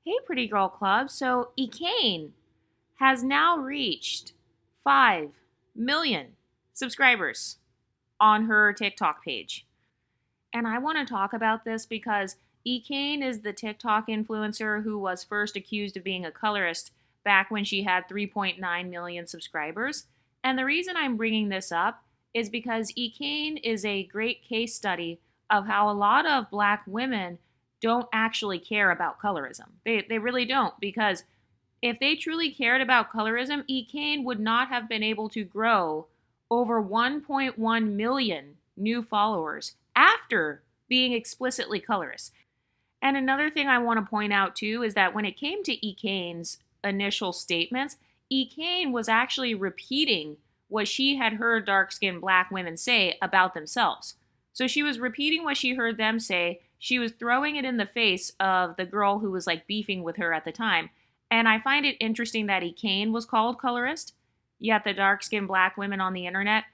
Hey, Pretty Girl Club. So, Ekane has now reached 5 million subscribers on her TikTok page. And I want to talk about this because Ekane is the TikTok influencer who was first accused of being a colorist back when she had 3.9 million subscribers. And the reason I'm bringing this up is because Ekane is a great case study of how a lot of black women don't actually care about colorism. They really don't, because if they truly cared about colorism, Ekane would not have been able to grow over 1.1 million new followers after being explicitly colorist. And another thing I want to point out too is that when it came to Ekane's initial statements, Ekane was actually repeating what she had heard dark-skinned black women say about themselves. So she was repeating what she heard them say. She was throwing it in the face of the girl who was like beefing with her at the time. And I find it interesting that Ekane was called colorist, yet the dark-skinned black women on the internet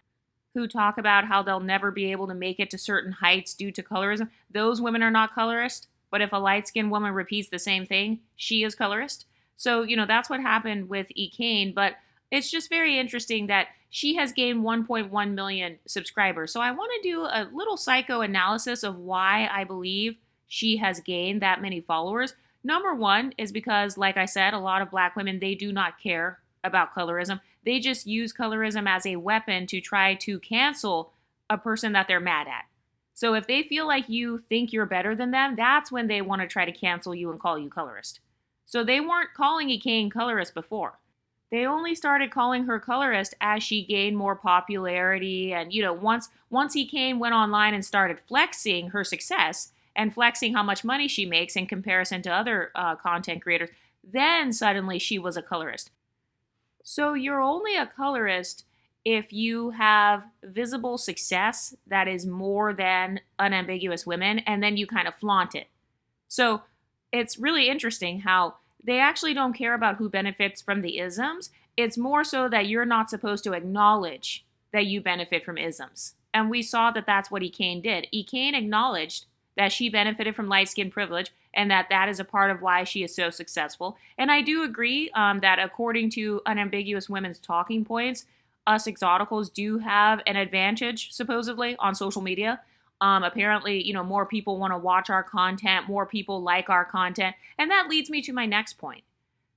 who talk about how they'll never be able to make it to certain heights due to colorism, those women are not colorist. But if a light-skinned woman repeats the same thing, she is colorist. So, that's what happened with Ekane. But it's just very interesting that she has gained 1.1 million subscribers. So I want to do a little psychoanalysis of why I believe she has gained that many followers. Number one is because, like I said, a lot of black women, they do not care about colorism. They just use colorism as a weapon to try to cancel a person that they're mad at. So if they feel like you think you're better than them, that's when they want to try to cancel you and call you colorist. So they weren't calling Ekane colorist before. They only started calling her colorist as she gained more popularity. And, once Ekane went online and started flexing her success and flexing how much money she makes in comparison to other content creators, then suddenly she was a colorist. So you're only a colorist if you have visible success that is more than unambiguous women, and then you kind of flaunt it. So it's really interesting how they actually don't care about who benefits from the isms. It's more so that you're not supposed to acknowledge that you benefit from isms. And we saw that that's what Ekane did. Ekane acknowledged that she benefited from light skin privilege and that is a part of why she is so successful. And I do agree that according to unambiguous women's talking points, us exoticals do have an advantage, supposedly, on social media. Apparently, more people want to watch our content, more people like our content, and that leads me to my next point.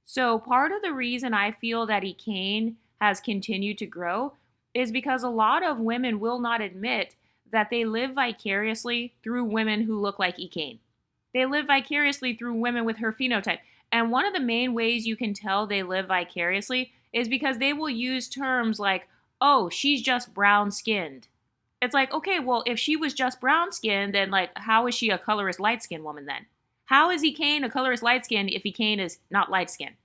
So part of the reason I feel that Ekane has continued to grow is because a lot of women will not admit that they live vicariously through women who look like Ekane. They live vicariously through women with her phenotype. And one of the main ways you can tell they live vicariously is because they will use terms like, oh, she's just brown-skinned. It's like, okay, well, if she was just brown-skinned, then how is she a colorist light-skinned woman then? How is Ekane a colorist light-skinned if Ekane is not light-skinned?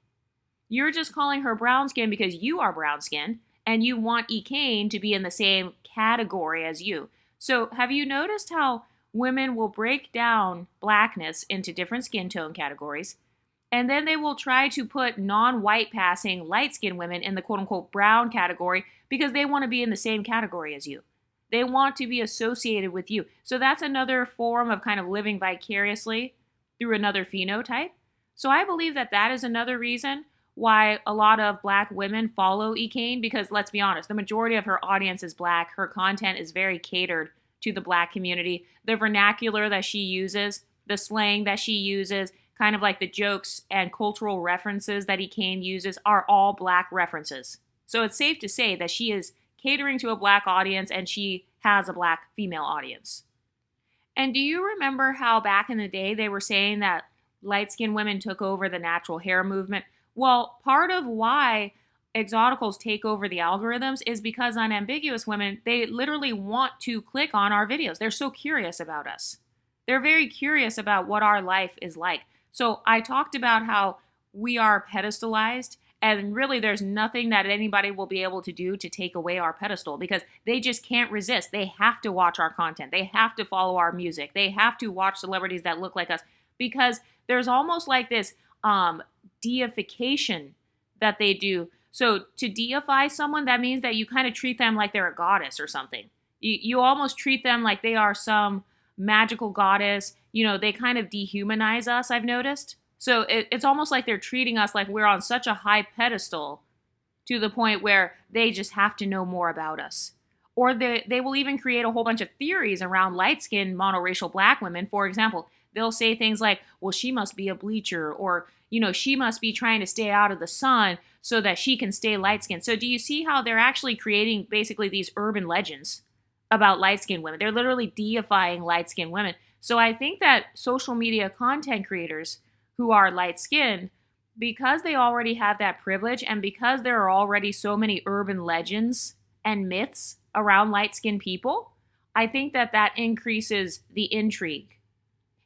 You're just calling her brown-skinned because you are brown-skinned, and you want Ekane to be in the same category as you. So have you noticed how women will break down blackness into different skin tone categories, and then they will try to put non-white passing light-skinned women in the quote-unquote brown category because they want to be in the same category as you. They want to be associated with you. So that's another form of kind of living vicariously through another phenotype. So I believe that is another reason why a lot of black women follow Ekane, because let's be honest, the majority of her audience is black. Her content is very catered to the black community. The vernacular that she uses, the slang that she uses, kind of like the jokes and cultural references that Ekane uses are all black references. So it's safe to say that she is catering to a black audience and she has a black female audience. And do you remember how back in the day they were saying that light-skinned women took over the natural hair movement? Well, part of why exoticals take over the algorithms is because unambiguous women, they literally want to click on our videos. They're so curious about us. They're very curious about what our life is like. So I talked about how we are pedestalized, and really there's nothing that anybody will be able to do to take away our pedestal because they just can't resist. They have to watch our content. They have to follow our music. They have to watch celebrities that look like us because there's almost like this deification that they do. So to deify someone, that means that you kind of treat them like they're a goddess or something. You almost treat them like they are some magical goddess. They kind of dehumanize us, I've noticed. So it's almost like they're treating us like we're on such a high pedestal to the point where they just have to know more about us. Or they will even create a whole bunch of theories around light-skinned monoracial black women. For example, they'll say things like, well, she must be a bleacher, or, she must be trying to stay out of the sun so that she can stay light-skinned. So do you see how they're actually creating basically these urban legends about light-skinned women? They're literally deifying light-skinned women. So I think that social media content creators who are light-skinned, because they already have that privilege and because there are already so many urban legends and myths around light-skinned people, I think that increases the intrigue.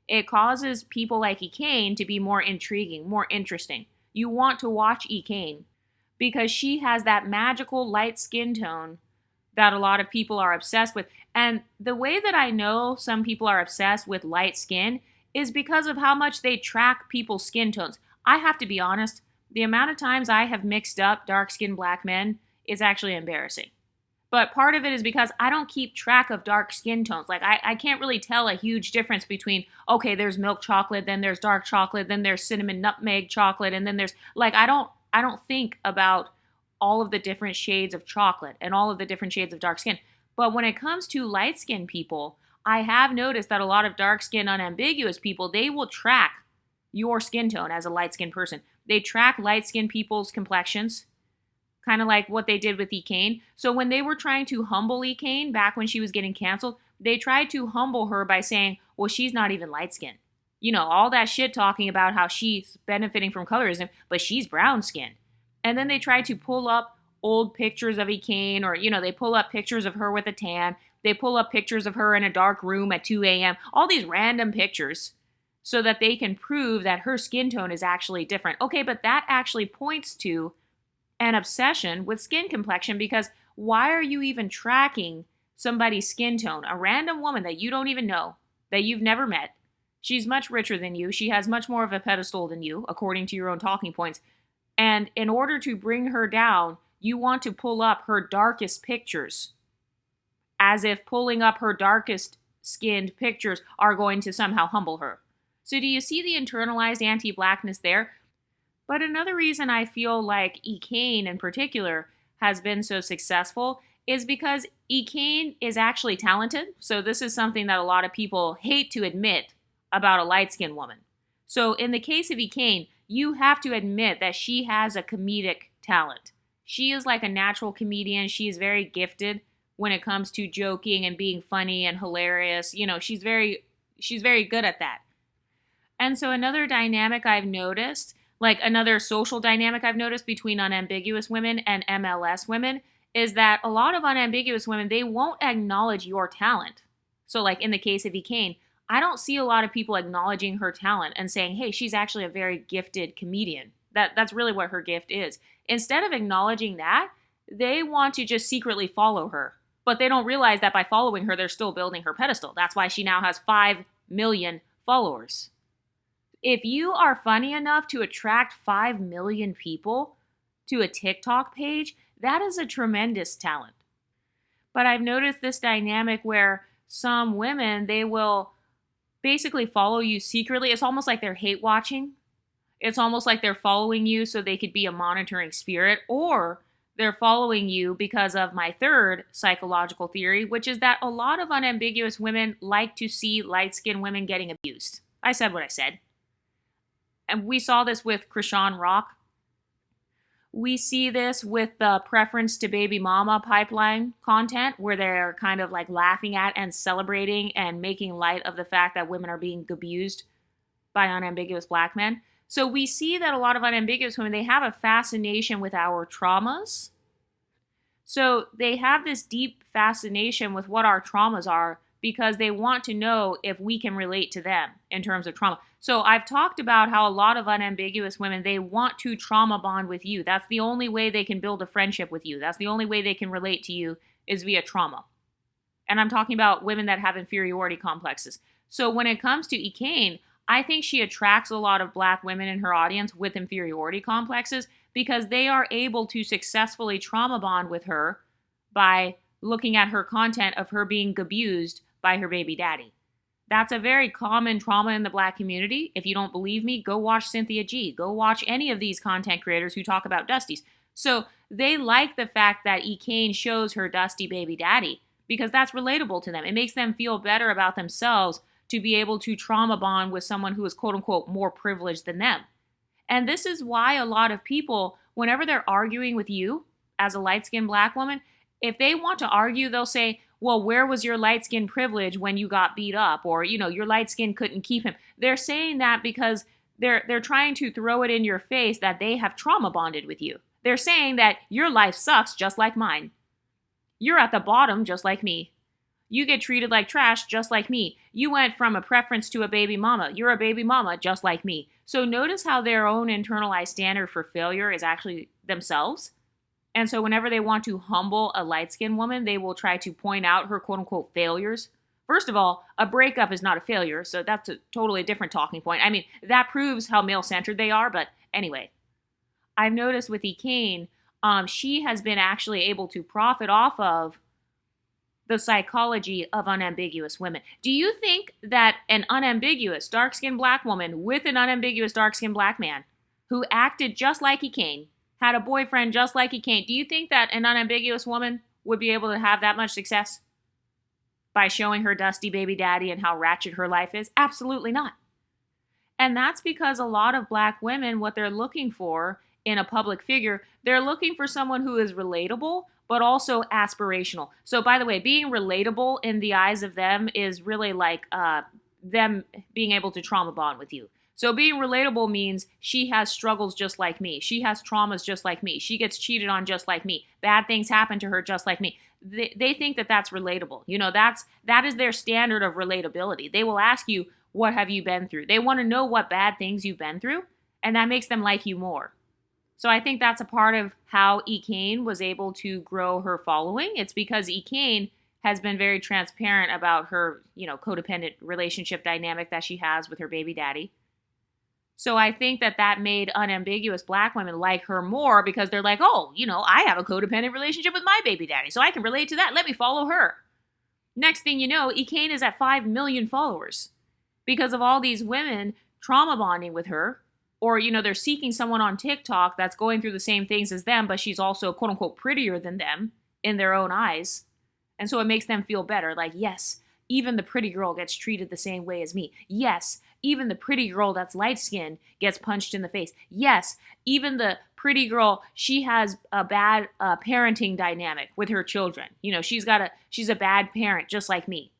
It causes people like Ekane to be more intriguing, more interesting. You want to watch Ekane because she has that magical light skin tone that a lot of people are obsessed with. And the way that I know some people are obsessed with light skin is because of how much they track people's skin tones. I have to be honest, the amount of times I have mixed up dark-skinned black men is actually embarrassing. But part of it is because I don't keep track of dark skin tones. Like, I can't really tell a huge difference between, okay, there's milk chocolate, then there's dark chocolate, then there's cinnamon nutmeg chocolate, and then there's, like, I don't think about all of the different shades of chocolate and all of the different shades of dark skin. But when it comes to light-skinned people, I have noticed that a lot of dark-skinned, unambiguous people, they will track your skin tone as a light-skinned person. They track light-skinned people's complexions, kind of like what they did with Ekane. So when they were trying to humble Ekane back when she was getting canceled, they tried to humble her by saying, well, she's not even light-skinned. All that shit talking about how she's benefiting from colorism, but she's brown-skinned. And then they tried to pull up old pictures of Ekane, or, they pull up pictures of her with a tan. They pull up pictures of her in a dark room at 2 a.m., all these random pictures, so that they can prove that her skin tone is actually different. Okay, but that actually points to an obsession with skin complexion, because why are you even tracking somebody's skin tone? A random woman that you don't even know, that you've never met. She's much richer than you. She has much more of a pedestal than you, according to your own talking points. And in order to bring her down, you want to pull up her darkest pictures, as if pulling up her darkest skinned pictures are going to somehow humble her. So do you see the internalized anti-blackness there? But another reason I feel like Ekane in particular has been so successful is because Ekane is actually talented. So this is something that a lot of people hate to admit about a light-skinned woman. So in the case of Ekane, you have to admit that she has a comedic talent. She is like a natural comedian. She is very gifted when it comes to joking and being funny and hilarious. She's very good at that. And so another dynamic I've noticed, like another social dynamic I've noticed between unambiguous women and MLS women, is that a lot of unambiguous women, they won't acknowledge your talent. So like in the case of Ekane, I don't see a lot of people acknowledging her talent and saying, hey, she's actually a very gifted comedian. That's really what her gift is. Instead of acknowledging that, they want to just secretly follow her. But they don't realize that by following her, they're still building her pedestal. That's why she now has 5 million followers. If you are funny enough to attract 5 million people to a TikTok page, that is a tremendous talent. But I've noticed this dynamic where some women, they will basically follow you secretly. It's almost like they're hate watching. It's almost like they're following you so they could be a monitoring spirit, or they're following you because of my third psychological theory, which is that a lot of unambiguous women like to see light-skinned women getting abused. I said what I said. And we saw this with Krishan Rock. We see this with the preference to baby mama pipeline content, where they're kind of like laughing at and celebrating and making light of the fact that women are being abused by unambiguous black men. So we see that a lot of unambiguous women, they have a fascination with our traumas. So they have this deep fascination with what our traumas are because they want to know if we can relate to them in terms of trauma. So I've talked about how a lot of unambiguous women, they want to trauma bond with you. That's the only way they can build a friendship with you. That's the only way they can relate to you is via trauma. And I'm talking about women that have inferiority complexes. So when it comes to Ekane, I think she attracts a lot of black women in her audience with inferiority complexes because they are able to successfully trauma bond with her by looking at her content of her being abused by her baby daddy. That's a very common trauma in the Black community. If you don't believe me, go watch Cynthia G. Go watch any of these content creators who talk about Dusties. So they like the fact that Ekane shows her Dusty baby daddy because that's relatable to them. It makes them feel better about themselves to be able to trauma bond with someone who is quote unquote more privileged than them. And this is why a lot of people, whenever they're arguing with you as a light-skinned Black woman, if they want to argue, they'll say, well, where was your light skin privilege when you got beat up? Or, your light skin couldn't keep him. They're saying that because they're trying to throw it in your face that they have trauma bonded with you. They're saying that your life sucks just like mine. You're at the bottom just like me. You get treated like trash just like me. You went from a preference to a baby mama. You're a baby mama just like me. So notice how their own internalized standard for failure is actually themselves. And so whenever they want to humble a light-skinned woman, they will try to point out her quote-unquote failures. First of all, a breakup is not a failure, so that's a totally different talking point. I mean, that proves how male-centered they are, but anyway. I've noticed with Ekane, she has been actually able to profit off of the psychology of unambiguous women. Do you think that an unambiguous dark-skinned Black woman with an unambiguous dark-skinned Black man who acted just like Ekane, had a boyfriend just like Ekane, do you think that an unambiguous woman would be able to have that much success by showing her dusty baby daddy and how ratchet her life is? Absolutely not. And that's because a lot of Black women, what they're looking for in a public figure, they're looking for someone who is relatable, but also aspirational. So by the way, being relatable in the eyes of them is really like them being able to trauma bond with you. So being relatable means she has struggles just like me. She has traumas just like me. She gets cheated on just like me. Bad things happen to her just like me. They think that that's relatable. That is their standard of relatability. They will ask you, what have you been through? They want to know what bad things you've been through, and that makes them like you more. So I think that's a part of how Ekane was able to grow her following. It's because Ekane has been very transparent about her, codependent relationship dynamic that she has with her baby daddy. So I think that made unambiguous Black women like her more because they're like, oh, I have a codependent relationship with my baby daddy, so I can relate to that. Let me follow her. Next thing you know, Ekane is at 5 million followers because of all these women trauma bonding with her. Or, they're seeking someone on TikTok that's going through the same things as them, but she's also, quote unquote, prettier than them in their own eyes. And so it makes them feel better. Like, yes, even the pretty girl gets treated the same way as me. Yes, even the pretty girl that's light-skinned gets punched in the face. Yes, even the pretty girl, she has a bad parenting dynamic with her children. She's a bad parent just like me.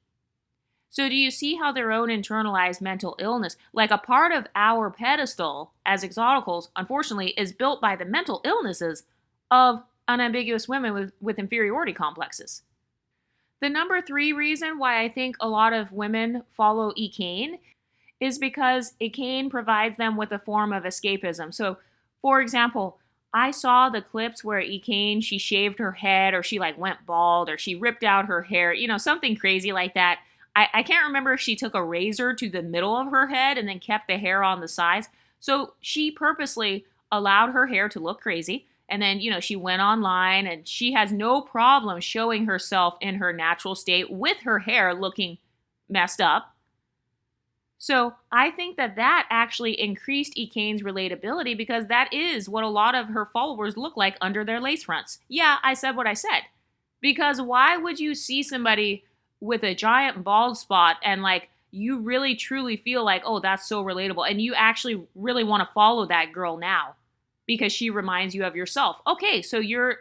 So do you see how their own internalized mental illness, like a part of our pedestal as exoticals, unfortunately, is built by the mental illnesses of unambiguous women with inferiority complexes? The number 3 reason why I think a lot of women follow Ekane is because Ekane provides them with a form of escapism. So, for example, I saw the clips where Ekane, she shaved her head or she went bald or she ripped out her hair, something crazy like that. I can't remember if she took a razor to the middle of her head and then kept the hair on the sides. So she purposely allowed her hair to look crazy. And then, she went online and she has no problem showing herself in her natural state with her hair looking messed up. So I think that actually increased Ekane's relatability because that is what a lot of her followers look like under their lace fronts. Yeah, I said what I said. Because why would you see somebody with a giant bald spot and you really truly feel like, oh, that's so relatable, and you actually really want to follow that girl now because she reminds you of yourself? Okay, so you're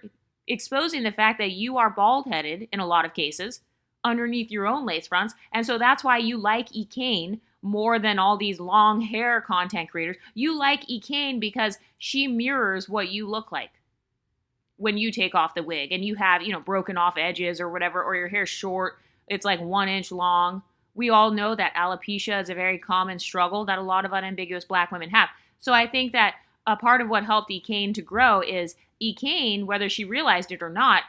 exposing the fact that you are bald-headed in a lot of cases underneath your own lace fronts, and so that's why you like Ekane more than all these long hair content creators. You like Ekane because she mirrors what you look like when you take off the wig and you have, broken off edges or whatever, or your hair's short. It's 1 inch long. We all know that alopecia is a very common struggle that a lot of unambiguous Black women have. So I think that a part of what helped Ekane to grow is Ekane, whether she realized it or not,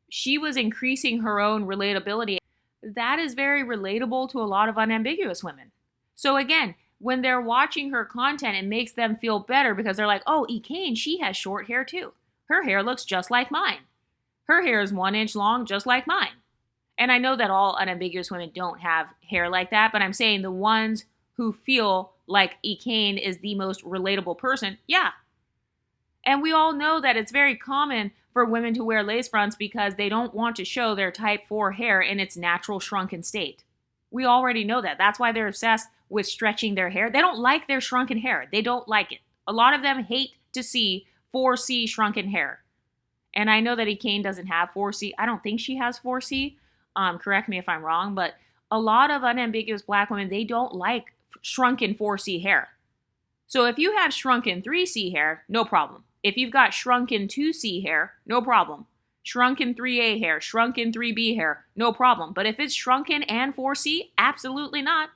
she was increasing her own relatability. That is very relatable to a lot of unambiguous women. So again, when they're watching her content, it makes them feel better because they're like, oh, Ekane, she has short hair too. Her hair looks just like mine. Her hair is 1 inch long, just like mine. And I know that all unambiguous women don't have hair like that, but I'm saying the ones who feel like Ekane is the most relatable person, yeah. And we all know that it's very common for women to wear lace fronts because they don't want to show their type 4 hair in its natural shrunken state. We already know that. That's why they're obsessed with stretching their hair. They don't like their shrunken hair. They don't like it. A lot of them hate to see 4C shrunken hair. And I know that Ekane doesn't have 4C. I don't think she has 4C. Correct me if I'm wrong, but a lot of unambiguous black women, they don't like shrunken 4C hair. So if you have shrunken 3C hair, no problem. If you've got shrunken 2C hair, no problem. Shrunken 3A hair, shrunken 3B hair, no problem. But if it's shrunken and 4C, absolutely not.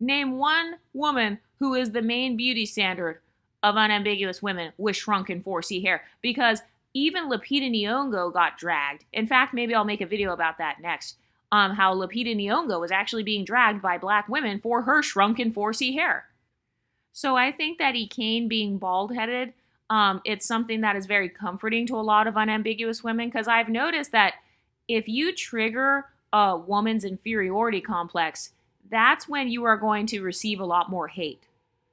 Name one woman who is the main beauty standard of unambiguous women with shrunken 4C hair, because even Lupita Nyong'o got dragged. In fact, maybe I'll make a video about that next. How Lupita Nyong'o was actually being dragged by black women for her shrunken 4C hair. So I think that Ekane being bald-headed, it's something that is very comforting to a lot of unambiguous women, because I've noticed that if you trigger a woman's inferiority complex, that's when you are going to receive a lot more hate.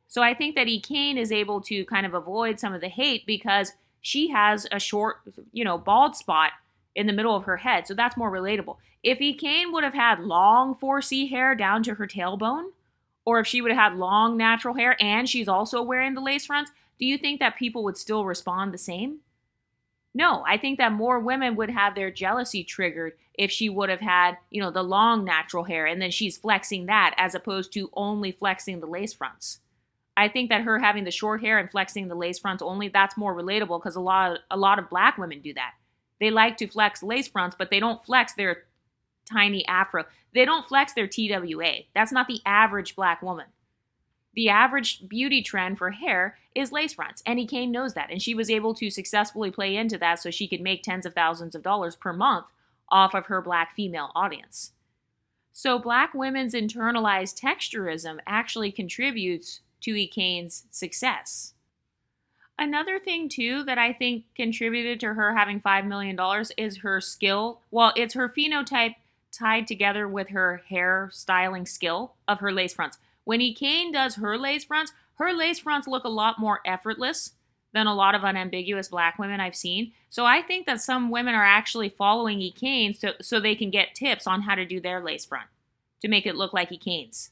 So I think that Ekane is able to kind of avoid some of the hate because she has a short, bald spot in the middle of her head. So that's more relatable. If Ekane would have had long 4C hair down to her tailbone, or if she would have had long natural hair and she's also wearing the lace fronts, do you think that people would still respond the same? No, I think that more women would have their jealousy triggered if she would have had, the long natural hair and then she's flexing that as opposed to only flexing the lace fronts. I think that her having the short hair and flexing the lace fronts only, that's more relatable because a lot of black women do that. They like to flex lace fronts, but they don't flex their tiny afro. They don't flex their TWA. That's not the average black woman. The average beauty trend for hair is lace fronts, and Ekane knows that, and she was able to successfully play into that so she could make tens of thousands of dollars per month off of her black female audience. So black women's internalized texturism actually contributes to Ekane's success. Another thing, too, that I think contributed to her having $5 million is her skill. Well, it's her phenotype tied together with her hair styling skill of her lace fronts. When Ekane does her lace fronts look a lot more effortless than a lot of unambiguous black women I've seen. So I think that some women are actually following Ekane so they can get tips on how to do their lace front to make it look like Ekane's.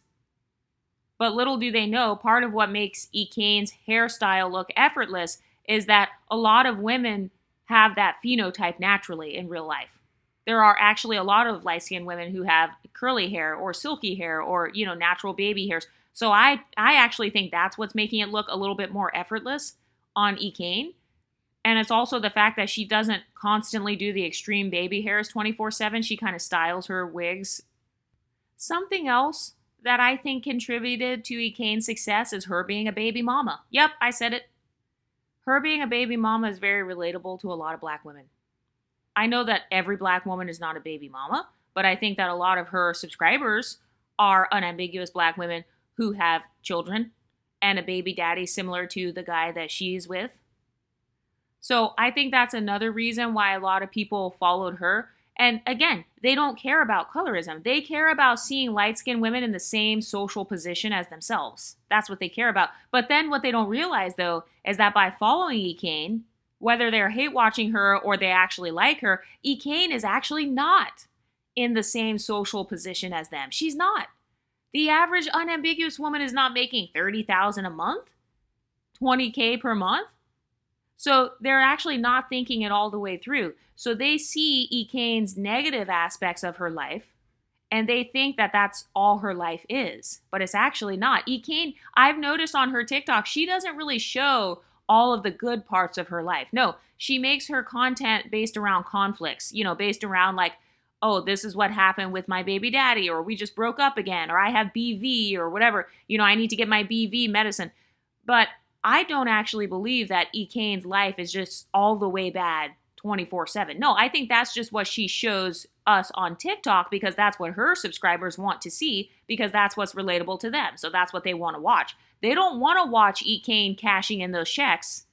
But little do they know, part of what makes Ekane's hairstyle look effortless is that a lot of women have that phenotype naturally in real life. There are actually a lot of light-skinned women who have curly hair or silky hair or, natural baby hairs. So I actually think that's what's making it look a little bit more effortless on Ekane. And it's also the fact that she doesn't constantly do the extreme baby hairs 24/7. She kind of styles her wigs. Something else that I think contributed to Ekane's success is her being a baby mama. Yep, I said it. Her being a baby mama is very relatable to a lot of black women. I know that every black woman is not a baby mama, but I think that a lot of her subscribers are unambiguous black women who have children and a baby daddy similar to the guy that she's with. So I think that's another reason why a lot of people followed her. And again, they don't care about colorism. They care about seeing light-skinned women in the same social position as themselves. That's what they care about. But then what they don't realize, though, is that by following Ekane, whether they're hate-watching her or they actually like her, Ekane is actually not in the same social position as them. She's not. The average unambiguous woman is not making $30,000 a month, $20K per month. So they're actually not thinking it all the way through. So they see Ekane's negative aspects of her life, and they think that that's all her life is. But it's actually not. Ekane, I've noticed on her TikTok, she doesn't really show all of the good parts of her life. No, she makes her content based around conflicts, based around like, oh, this is what happened with my baby daddy, or we just broke up again, or I have BV, or whatever. I need to get my BV medicine. But I don't actually believe that Ekane's life is just all the way bad 24/7. No, I think that's just what she shows us on TikTok because that's what her subscribers want to see because that's what's relatable to them. So that's what they want to watch. They don't want to watch Ekane cashing in those checks.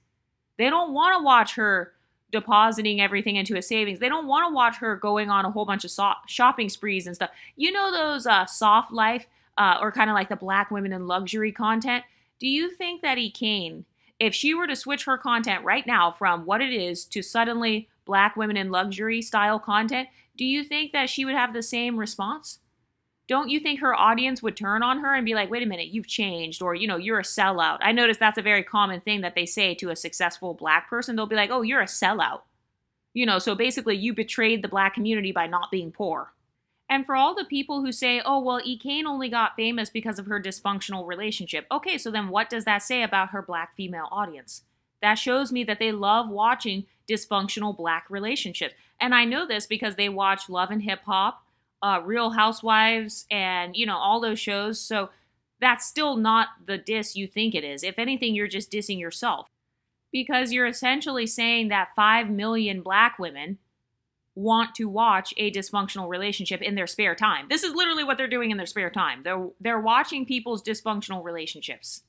They don't want to watch her, depositing everything into a savings. They don't want to watch her going on a whole bunch of shopping sprees and stuff. You know those soft life or kind of like the black women in luxury content? Do you think that Ekane, if she were to switch her content right now from what it is to suddenly black women in luxury style content, do you think that she would have the same response? Don't you think her audience would turn on her and be like, wait a minute, you've changed, or, you're a sellout? I notice that's a very common thing that they say to a successful black person. They'll be like, oh, you're a sellout. So basically you betrayed the black community by not being poor. And for all the people who say, oh, well, Ekane only got famous because of her dysfunctional relationship. Okay, so then what does that say about her black female audience? That shows me that they love watching dysfunctional black relationships. And I know this because they watch Love and Hip Hop, Real Housewives, and, all those shows. So that's still not the diss you think it is. If anything, you're just dissing yourself. Because you're essentially saying that 5 million black women want to watch a dysfunctional relationship in their spare time. This is literally what they're doing in their spare time. They're watching people's dysfunctional relationships.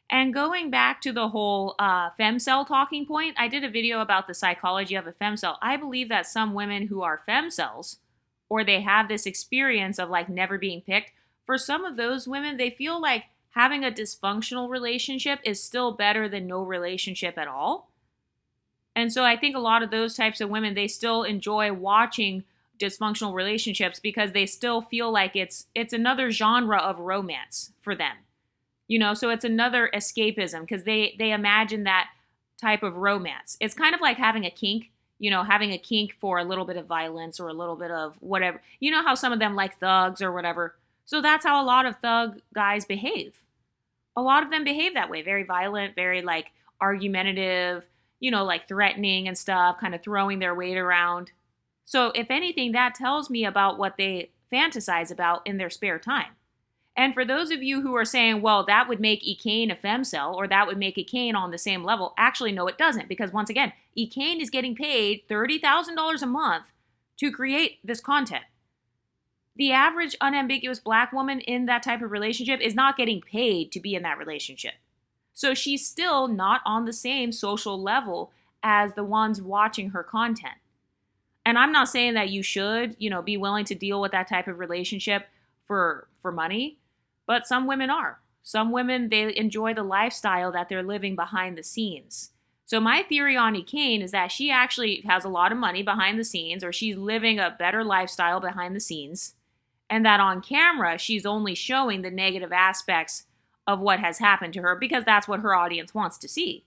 And going back to the whole femcel talking point, I did a video about the psychology of a femcel. I believe that some women who are femcels, or they have this experience of like never being picked, for some of those women, they feel like having a dysfunctional relationship is still better than no relationship at all. And so I think a lot of those types of women, they still enjoy watching dysfunctional relationships because they still feel like it's another genre of romance for them. So it's another escapism because they imagine that type of romance. It's kind of like having a kink, having a kink for a little bit of violence or a little bit of whatever. You know how some of them like thugs or whatever. So that's how a lot of thug guys behave. A lot of them behave that way, very violent, very like argumentative, like threatening and stuff, kind of throwing their weight around. So if anything, that tells me about what they fantasize about in their spare time. And for those of you who are saying, well, that would make Ekane a femcel, or that would make Ekane on the same level, actually, no, it doesn't. Because once again, Ekane is getting paid $30,000 a month to create this content. The average unambiguous black woman in that type of relationship is not getting paid to be in that relationship. So she's still not on the same social level as the ones watching her content. And I'm not saying that you should, be willing to deal with that type of relationship for money, but some women are. Some women, they enjoy the lifestyle that they're living behind the scenes. So my theory on Ekane is that she actually has a lot of money behind the scenes, or she's living a better lifestyle behind the scenes, and that on camera, she's only showing the negative aspects of what has happened to her because that's what her audience wants to see.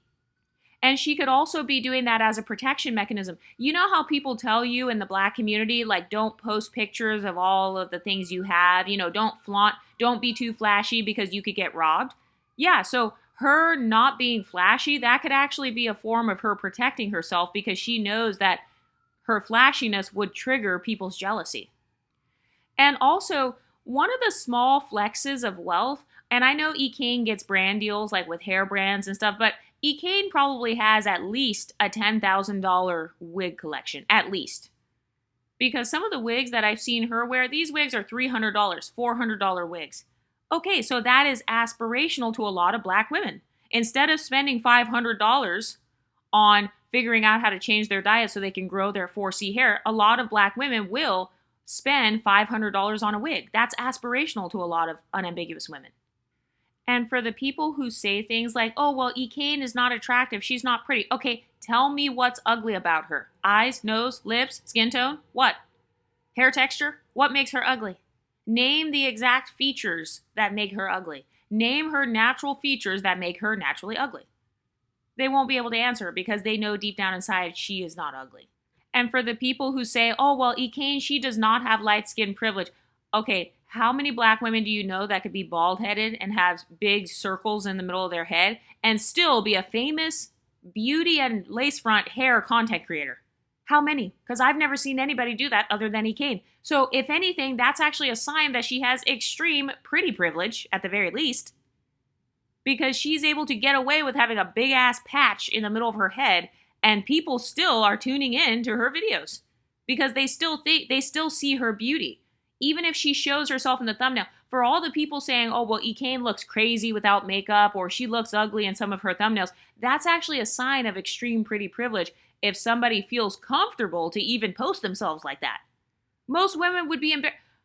And she could also be doing that as a protection mechanism. You know how people tell you in the black community, like, don't post pictures of all of the things you have, don't flaunt, don't be too flashy because you could get robbed. Yeah, so her not being flashy, that could actually be a form of her protecting herself because she knows that her flashiness would trigger people's jealousy. And also, one of the small flexes of wealth, and I know Ekane gets brand deals like with hair brands and stuff, but Ekane probably has at least a $10,000 wig collection, at least. Because some of the wigs that I've seen her wear, these wigs are $300, $400 wigs. Okay, so that is aspirational to a lot of black women. Instead of spending $500 on figuring out how to change their diet so they can grow their 4C hair, a lot of black women will spend $500 on a wig. That's aspirational to a lot of unambiguous women. And for the people who say things like, oh, well, Ekane is not attractive, she's not pretty. Okay, tell me what's ugly about her. Eyes, nose, lips, skin tone, what? Hair texture? What makes her ugly? Name the exact features that make her ugly. Name her natural features that make her naturally ugly. They won't be able to answer because they know deep down inside she is not ugly. And for the people who say, oh, well, Ekane, she does not have light skin privilege. Okay, how many black women do you know that could be bald-headed and have big circles in the middle of their head and still be a famous beauty and lace front hair content creator? How many? Because I've never seen anybody do that other than Ekane. So if anything, that's actually a sign that she has extreme pretty privilege at the very least, because she's able to get away with having a big ass patch in the middle of her head and people still are tuning in to her videos because they still see her beauty. Even if she shows herself in the thumbnail. for all the people saying, oh, well, Ekane looks crazy without makeup or she looks ugly in some of her thumbnails, that's actually a sign of extreme pretty privilege if somebody feels comfortable to even post themselves like that. Most women would be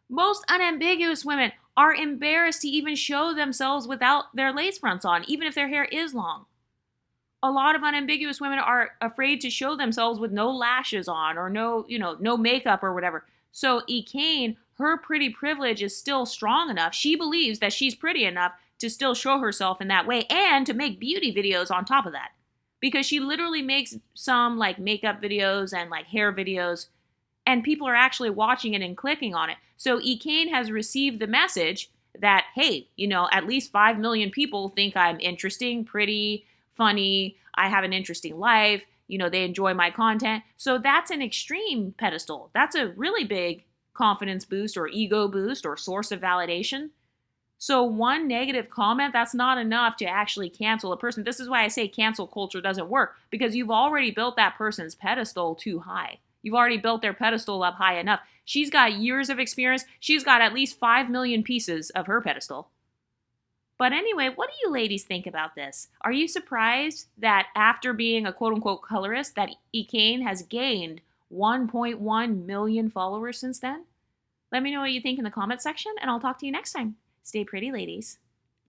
most unambiguous women are embarrassed to even show themselves without their lace fronts on, even if their hair is long. A lot of unambiguous women are afraid to show themselves with no lashes on or no makeup or whatever. So Ekane, her pretty privilege is still strong enough. She believes that she's pretty enough to still show herself in that way and to make beauty videos on top of that. Because she literally makes some like makeup videos and like hair videos, and people are actually watching it and clicking on it. So Ekane has received the message that, hey, at least 5 million people think I'm interesting, pretty, funny, I have an interesting life, they enjoy my content. So that's an extreme pedestal. That's a really big confidence boost or ego boost or source of validation. So one negative comment, that's not enough to actually cancel a person. This is why I say cancel culture doesn't work, because you've already built that person's pedestal too high. You've already built their pedestal up high enough. She's got years of experience. She's got at least 5 million pieces of her pedestal. But anyway, what do you ladies think about this? Are you surprised that after being a quote-unquote colorist, that Ekane has gained 1.1 million followers since then? Let me know what you think in the comment section, and I'll talk to you next time. Stay pretty, ladies.